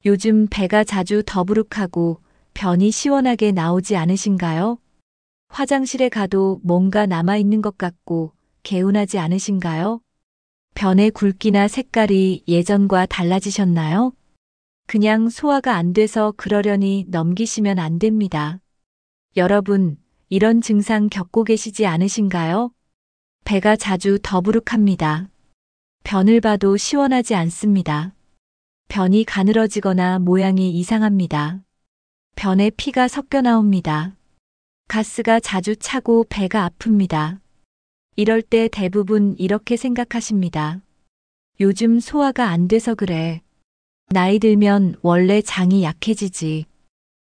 요즘 배가 자주 더부룩하고 변이 시원하게 나오지 않으신가요? 화장실에 가도 뭔가 남아있는 것 같고 개운하지 않으신가요? 변의 굵기나 색깔이 예전과 달라지셨나요? 그냥 소화가 안 돼서 그러려니 넘기시면 안 됩니다. 여러분, 이런 증상 겪고 계시지 않으신가요? 배가 자주 더부룩합니다. 변을 봐도 시원하지 않습니다. 변이 가늘어지거나 모양이 이상합니다. 변에 피가 섞여 나옵니다. 가스가 자주 차고 배가 아픕니다. 이럴 때 대부분 이렇게 생각하십니다. 요즘 소화가 안 돼서 그래. 나이 들면 원래 장이 약해지지.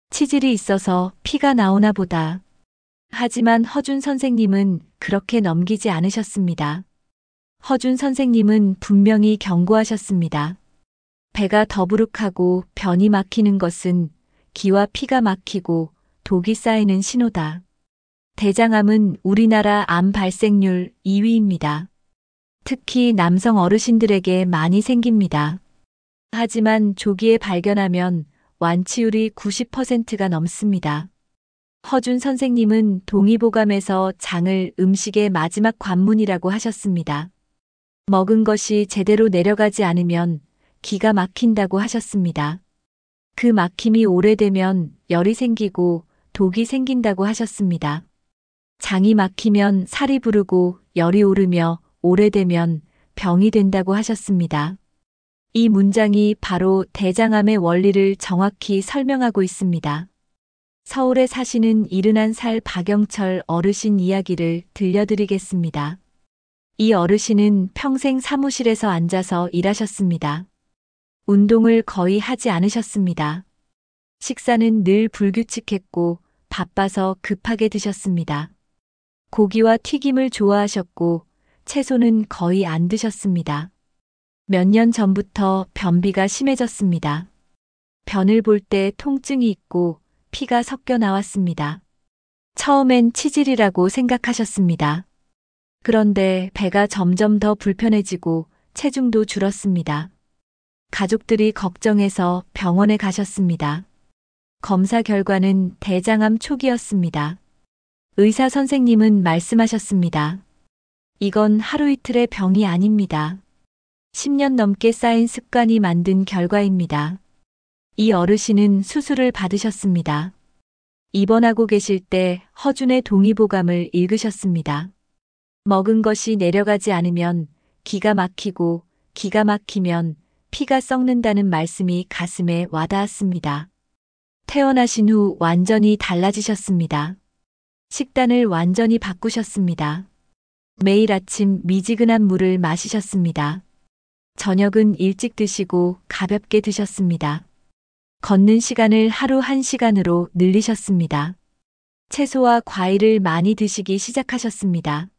치질이 있어서 피가 나오나 보다. 하지만 허준 선생님은 그렇게 넘기지 않으셨습니다. 허준 선생님은 분명히 경고하셨습니다. 배가 더부룩하고 변이 막히는 것은 기와 피가 막히고 독이 쌓이는 신호다. 대장암은 우리나라 암 발생률 2위입니다. 특히 남성 어르신들에게 많이 생깁니다. 하지만 조기에 발견하면 완치율이 90%가 넘습니다. 허준 선생님은 동의보감에서 장을 음식의 마지막 관문이라고 하셨습니다. 먹은 것이 제대로 내려가지 않으면 기가 막힌다고 하셨습니다. 그 막힘이 오래되면 열이 생기고 독이 생긴다고 하셨습니다. 장이 막히면 살이 부르고 열이 오르며 오래되면 병이 된다고 하셨습니다. 이 문장이 바로 대장암의 원리를 정확히 설명하고 있습니다. 서울에 사시는 71살 박영철 어르신 이야기를 들려드리겠습니다. 이 어르신은 평생 사무실에서 앉아서 일하셨습니다. 운동을 거의 하지 않으셨습니다. 식사는 늘 불규칙했고 바빠서 급하게 드셨습니다. 고기와 튀김을 좋아하셨고 채소는 거의 안 드셨습니다. 몇 년 전부터 변비가 심해졌습니다. 변을 볼 때 통증이 있고 피가 섞여 나왔습니다. 처음엔 치질이라고 생각하셨습니다. 그런데 배가 점점 더 불편해지고 체중도 줄었습니다. 가족들이 걱정해서 병원에 가셨습니다. 검사 결과는 대장암 초기였습니다. 의사 선생님은 말씀하셨습니다. 이건 하루 이틀의 병이 아닙니다. 10년 넘게 쌓인 습관이 만든 결과입니다. 이 어르신은 수술을 받으셨습니다. 입원하고 계실 때 허준의 동의보감을 읽으셨습니다. 먹은 것이 내려가지 않으면 기가 막히고 기가 막히면 피가 썩는다는 말씀이 가슴에 와닿았습니다. 퇴원하신 후 완전히 달라지셨습니다. 식단을 완전히 바꾸셨습니다. 매일 아침 미지근한 물을 마시셨습니다. 저녁은 일찍 드시고 가볍게 드셨습니다. 걷는 시간을 하루 1시간으로 늘리셨습니다. 채소와 과일을 많이 드시기 시작하셨습니다.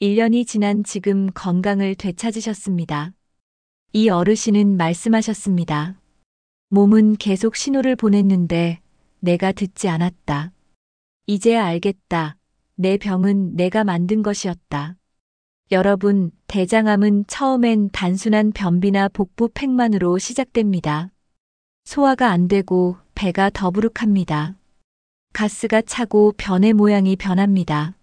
1년이 지난 지금 건강을 되찾으셨습니다. 이 어르신은 말씀하셨습니다. 몸은 계속 신호를 보냈는데 내가 듣지 않았다. 이제야 알겠다. 내 병은 내가 만든 것이었다. 여러분, 대장암은 처음엔 단순한 변비나 복부 팽만으로 시작됩니다. 소화가 안 되고 배가 더부룩합니다. 가스가 차고 변의 모양이 변합니다.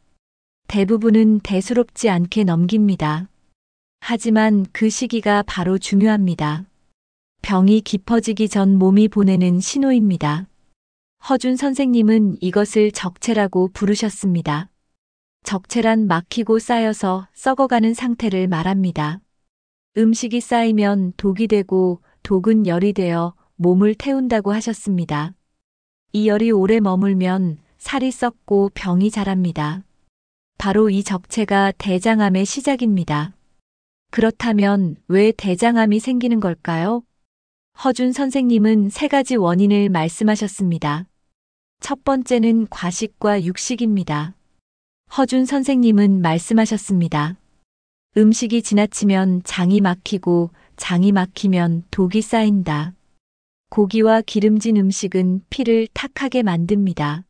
대부분은 대수롭지 않게 넘깁니다. 하지만 그 시기가 바로 중요합니다. 병이 깊어지기 전 몸이 보내는 신호입니다. 허준 선생님은 이것을 적체라고 부르셨습니다. 적체란 막히고 쌓여서 썩어가는 상태를 말합니다. 음식이 쌓이면 독이 되고 독은 열이 되어 몸을 태운다고 하셨습니다. 이 열이 오래 머물면 살이 썩고 병이 자랍니다. 바로 이 적체가 대장암의 시작입니다. 그렇다면 왜 대장암이 생기는 걸까요? 허준 선생님은 3가지 원인을 말씀하셨습니다. 첫 번째는 과식과 육식입니다. 허준 선생님은 말씀하셨습니다. 음식이 지나치면 장이 막히고 장이 막히면 독이 쌓인다. 고기와 기름진 음식은 피를 탁하게 만듭니다.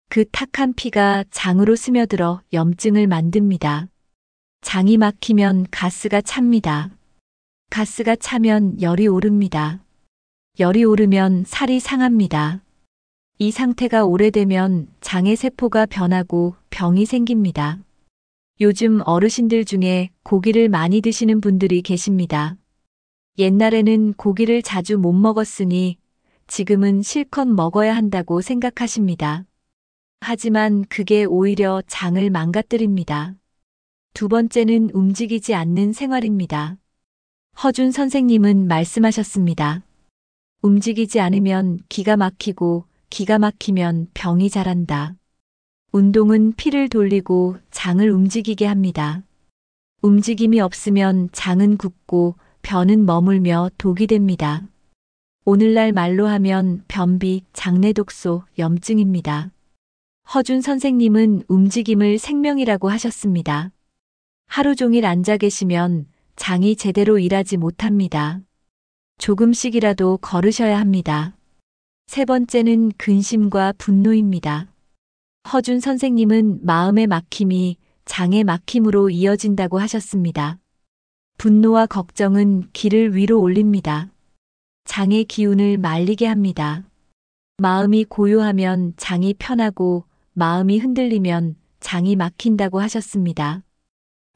그 탁한 피가 장으로 스며들어 염증을 만듭니다. 장이 막히면 가스가 찹니다. 가스가 차면 열이 오릅니다. 열이 오르면 살이 상합니다. 이 상태가 오래되면 장의 세포가 변하고 병이 생깁니다. 요즘 어르신들 중에 고기를 많이 드시는 분들이 계십니다. 옛날에는 고기를 자주 못 먹었으니 지금은 실컷 먹어야 한다고 생각하십니다. 하지만 그게 오히려 장을 망가뜨립니다. 두 번째는 움직이지 않는 생활입니다. 허준 선생님은 말씀하셨습니다. 움직이지 않으면 기가 막히고 기가 막히면 병이 자란다. 운동은 피를 돌리고 장을 움직이게 합니다. 움직임이 없으면 장은 굳고 변은 머물며 독이 됩니다. 오늘날 말로 하면 변비, 장내독소, 염증입니다. 허준 선생님은 움직임을 생명이라고 하셨습니다. 하루 종일 앉아 계시면 장이 제대로 일하지 못합니다. 조금씩이라도 걸으셔야 합니다. 세 번째는 근심과 분노입니다. 허준 선생님은 마음의 막힘이 장의 막힘으로 이어진다고 하셨습니다. 분노와 걱정은 기를 위로 올립니다. 장의 기운을 말리게 합니다. 마음이 고요하면 장이 편하고 마음이 흔들리면 장이 막힌다고 하셨습니다.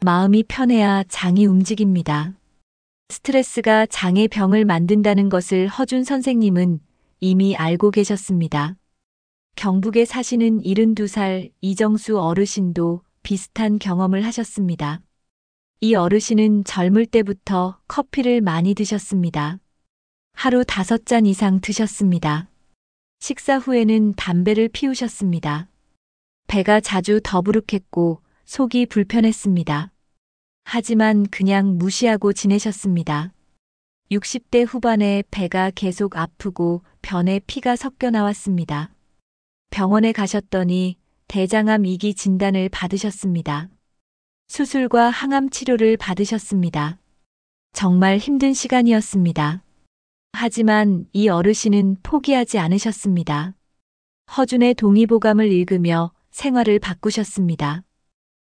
마음이 편해야 장이 움직입니다. 스트레스가 장의 병을 만든다는 것을 허준 선생님은 이미 알고 계셨습니다. 경북에 사시는 72살 이정수 어르신도 비슷한 경험을 하셨습니다. 이 어르신은 젊을 때부터 커피를 많이 드셨습니다. 하루 5잔 이상 드셨습니다. 식사 후에는 담배를 피우셨습니다. 배가 자주 더부룩했고 속이 불편했습니다. 하지만 그냥 무시하고 지내셨습니다. 60대 후반에 배가 계속 아프고 변에 피가 섞여 나왔습니다. 병원에 가셨더니 대장암 2기 진단을 받으셨습니다. 수술과 항암 치료를 받으셨습니다. 정말 힘든 시간이었습니다. 하지만 이 어르신은 포기하지 않으셨습니다. 허준의 동의보감을 읽으며 생활을 바꾸셨습니다.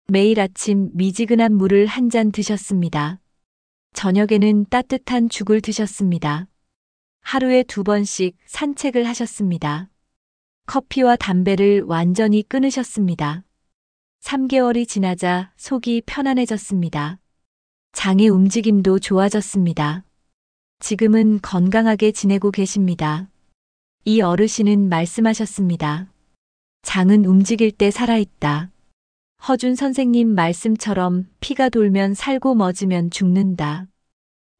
매일 아침 미지근한 물을 한 잔 드셨습니다. 저녁에는 따뜻한 죽을 드셨습니다. 하루에 2번씩 산책을 하셨습니다. 커피와 담배를 완전히 끊으셨습니다. 3개월이 지나자 속이 편안해졌습니다. 장의 움직임도 좋아졌습니다. 지금은 건강하게 지내고 계십니다. 이 어르신은 말씀하셨습니다. 장은 움직일 때 살아있다. 허준 선생님 말씀처럼 피가 돌면 살고 멎으면 죽는다.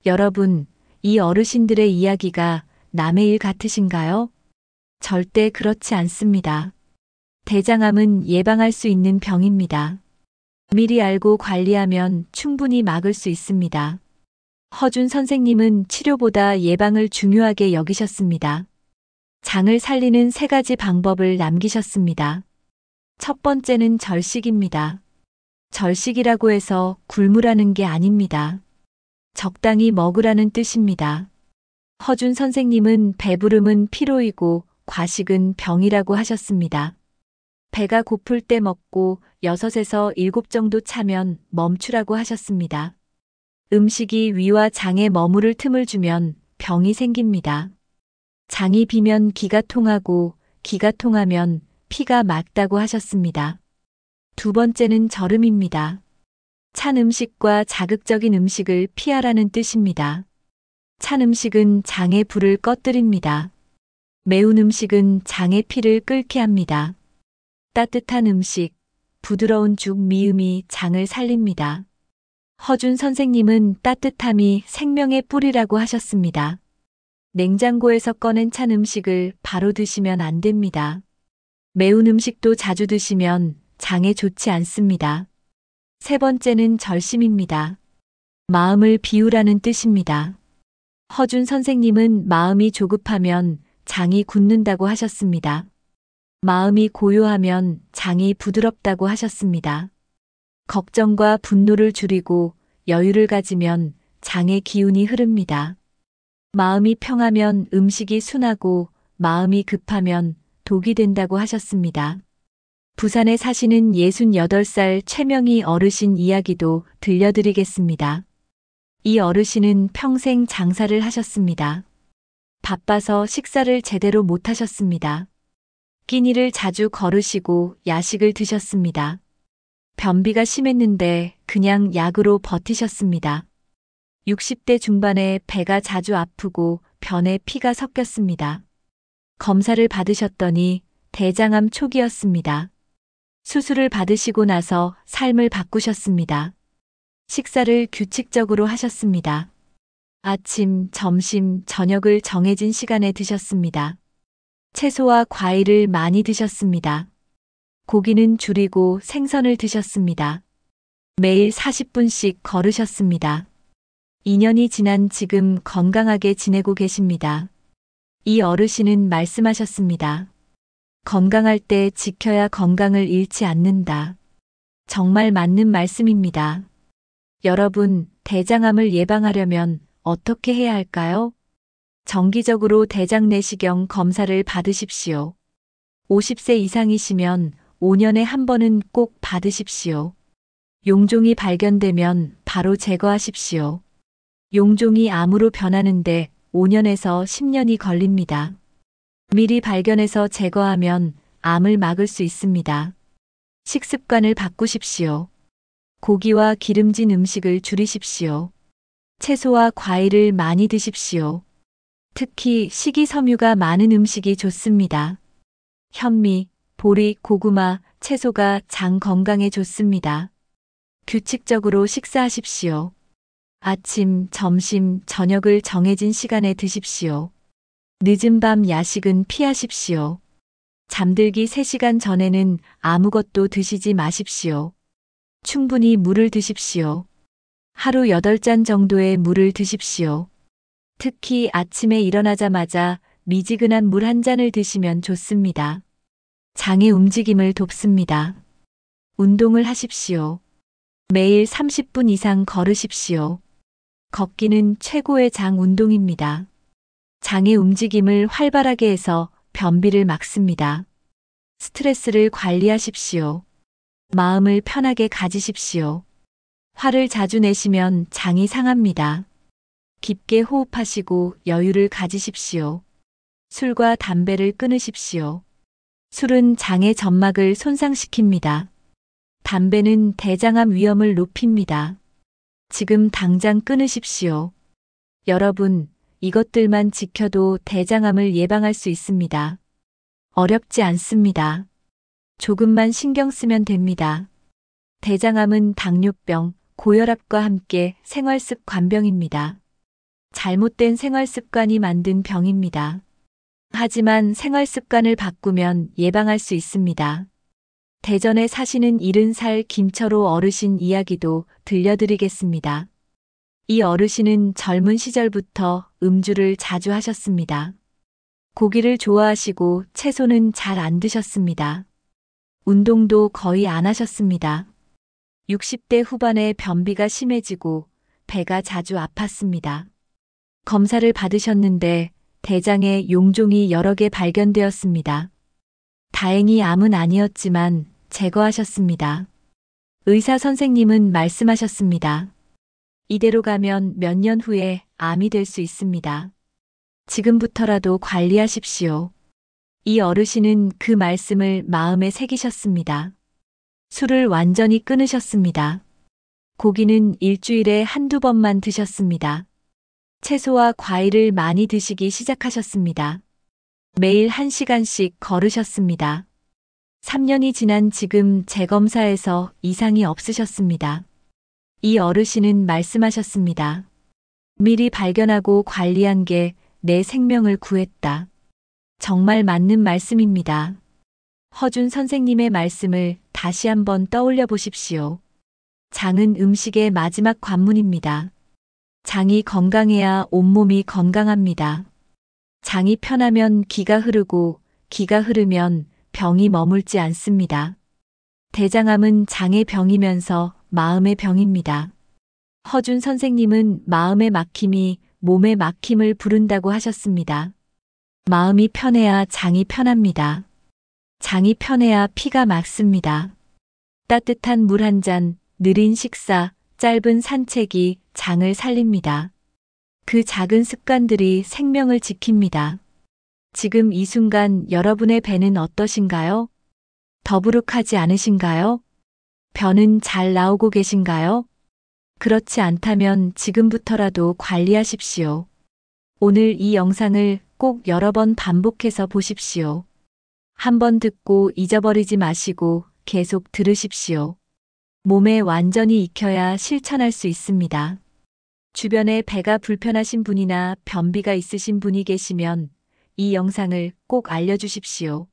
여러분, 이 어르신들의 이야기가 남의 일 같으신가요? 절대 그렇지 않습니다. 대장암은 예방할 수 있는 병입니다. 미리 알고 관리하면 충분히 막을 수 있습니다. 허준 선생님은 치료보다 예방을 중요하게 여기셨습니다. 장을 살리는 3가지 방법을 남기셨습니다. 첫 번째는 절식입니다. 절식이라고 해서 굶으라는 게 아닙니다. 적당히 먹으라는 뜻입니다. 허준 선생님은 배부름은 피로이고 과식은 병이라고 하셨습니다. 배가 고플 때 먹고 6에서 7 정도 차면 멈추라고 하셨습니다. 음식이 위와 장에 머무를 틈을 주면 병이 생깁니다. 장이 비면 기가 통하고 기가 통하면 피가 맑다고 하셨습니다. 두 번째는 절음입니다. 찬 음식과 자극적인 음식을 피하라는 뜻입니다. 찬 음식은 장의 불을 꺼뜨립니다. 매운 음식은 장의 피를 끓게 합니다. 따뜻한 음식, 부드러운 죽 미음이 장을 살립니다. 허준 선생님은 따뜻함이 생명의 뿌리라고 하셨습니다. 냉장고에서 꺼낸 찬 음식을 바로 드시면 안 됩니다. 매운 음식도 자주 드시면 장에 좋지 않습니다. 세 번째는 절심입니다. 마음을 비우라는 뜻입니다. 허준 선생님은 마음이 조급하면 장이 굳는다고 하셨습니다. 마음이 고요하면 장이 부드럽다고 하셨습니다. 걱정과 분노를 줄이고 여유를 가지면 장의 기운이 흐릅니다. 마음이 평하면 음식이 순하고 마음이 급하면 독이 된다고 하셨습니다. 부산에 사시는 68살 최명희 어르신 이야기도 들려드리겠습니다. 이 어르신은 평생 장사를 하셨습니다. 바빠서 식사를 제대로 못하셨습니다. 끼니를 자주 거르시고 야식을 드셨습니다. 변비가 심했는데 그냥 약으로 버티셨습니다. 60대 중반에 배가 자주 아프고 변에 피가 섞였습니다. 검사를 받으셨더니 대장암 초기였습니다. 수술을 받으시고 나서 삶을 바꾸셨습니다. 식사를 규칙적으로 하셨습니다. 아침, 점심, 저녁을 정해진 시간에 드셨습니다. 채소와 과일을 많이 드셨습니다. 고기는 줄이고 생선을 드셨습니다. 매일 40분씩 걸으셨습니다. 2년이 지난 지금 건강하게 지내고 계십니다. 이 어르신은 말씀하셨습니다. 건강할 때 지켜야 건강을 잃지 않는다. 정말 맞는 말씀입니다. 여러분, 대장암을 예방하려면 어떻게 해야 할까요? 정기적으로 대장 내시경 검사를 받으십시오. 50세 이상이시면 5년에 한 번은 꼭 받으십시오. 용종이 발견되면 바로 제거하십시오. 용종이 암으로 변하는데 5년에서 10년이 걸립니다. 미리 발견해서 제거하면 암을 막을 수 있습니다. 식습관을 바꾸십시오. 고기와 기름진 음식을 줄이십시오. 채소와 과일을 많이 드십시오. 특히 식이섬유가 많은 음식이 좋습니다. 현미, 보리, 고구마, 채소가 장 건강에 좋습니다. 규칙적으로 식사하십시오. 아침, 점심, 저녁을 정해진 시간에 드십시오. 늦은 밤 야식은 피하십시오. 잠들기 3시간 전에는 아무것도 드시지 마십시오. 충분히 물을 드십시오. 하루 8잔 정도의 물을 드십시오. 특히 아침에 일어나자마자 미지근한 물 한 잔을 드시면 좋습니다. 장의 움직임을 돕습니다. 운동을 하십시오. 매일 30분 이상 걸으십시오. 걷기는 최고의 장 운동입니다. 장의 움직임을 활발하게 해서 변비를 막습니다. 스트레스를 관리하십시오. 마음을 편하게 가지십시오. 화를 자주 내시면 장이 상합니다. 깊게 호흡하시고 여유를 가지십시오. 술과 담배를 끊으십시오. 술은 장의 점막을 손상시킵니다. 담배는 대장암 위험을 높입니다. 지금 당장 끊으십시오. 여러분, 이것들만 지켜도 대장암을 예방할 수 있습니다. 어렵지 않습니다. 조금만 신경 쓰면 됩니다. 대장암은 당뇨병, 고혈압과 함께 생활습관병입니다. 잘못된 생활습관이 만든 병입니다. 하지만 생활습관을 바꾸면 예방할 수 있습니다. 대전에 사시는 70살 김철호 어르신 이야기도 들려드리겠습니다. 이 어르신은 젊은 시절부터 음주를 자주 하셨습니다. 고기를 좋아하시고 채소는 잘 안 드셨습니다. 운동도 거의 안 하셨습니다. 60대 후반에 변비가 심해지고 배가 자주 아팠습니다. 검사를 받으셨는데 대장에 용종이 여러 개 발견되었습니다. 다행히 암은 아니었지만 제거하셨습니다. 의사 선생님은 말씀하셨습니다. 이대로 가면 몇 년 후에 암이 될 수 있습니다. 지금부터라도 관리하십시오. 이 어르신은 그 말씀을 마음에 새기셨습니다. 술을 완전히 끊으셨습니다. 고기는 일주일에 한두 번만 드셨습니다. 채소와 과일을 많이 드시기 시작하셨습니다. 매일 1시간씩 걸으셨습니다. 3년이 지난 지금 재검사에서 이상이 없으셨습니다. 이 어르신은 말씀하셨습니다. 미리 발견하고 관리한 게 내 생명을 구했다. 정말 맞는 말씀입니다. 허준 선생님의 말씀을 다시 한번 떠올려 보십시오. 장은 음식의 마지막 관문입니다. 장이 건강해야 온몸이 건강합니다. 장이 편하면 기가 흐르고 기가 흐르면 병이 머물지 않습니다. 대장암은 장의 병이면서 마음의 병입니다. 허준 선생님은 마음의 막힘이 몸의 막힘을 부른다고 하셨습니다. 마음이 편해야 장이 편합니다. 장이 편해야 피가 맑습니다. 따뜻한 물 한 잔, 느린 식사, 짧은 산책이 장을 살립니다. 그 작은 습관들이 생명을 지킵니다. 지금 이 순간 여러분의 배는 어떠신가요? 더부룩하지 않으신가요? 변은 잘 나오고 계신가요? 그렇지 않다면 지금부터라도 관리하십시오. 오늘 이 영상을 꼭 여러 번 반복해서 보십시오. 한 번 듣고 잊어버리지 마시고 계속 들으십시오. 몸에 완전히 익혀야 실천할 수 있습니다. 주변에 배가 불편하신 분이나 변비가 있으신 분이 계시면 이 영상을 꼭 알려주십시오.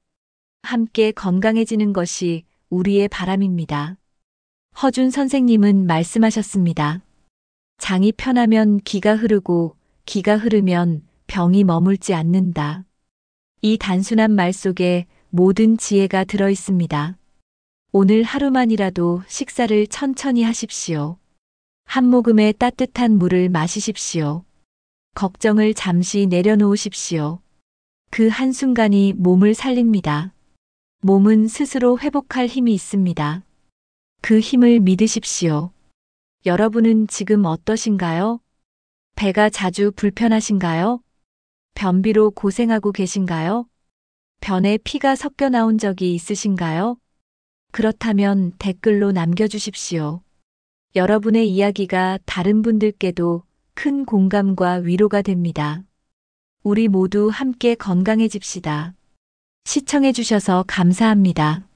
함께 건강해지는 것이 우리의 바람입니다. 허준 선생님은 말씀하셨습니다. 장이 편하면 기가 흐르고 기가 흐르면 병이 머물지 않는다. 이 단순한 말 속에 모든 지혜가 들어 있습니다. 오늘 하루만이라도 식사를 천천히 하십시오. 한 모금의 따뜻한 물을 마시십시오. 걱정을 잠시 내려놓으십시오. 그 한순간이 몸을 살립니다. 몸은 스스로 회복할 힘이 있습니다. 그 힘을 믿으십시오. 여러분은 지금 어떠신가요? 배가 자주 불편하신가요? 변비로 고생하고 계신가요? 변에 피가 섞여 나온 적이 있으신가요? 그렇다면 댓글로 남겨주십시오. 여러분의 이야기가 다른 분들께도 큰 공감과 위로가 됩니다. 우리 모두 함께 건강해집시다. 시청해주셔서 감사합니다.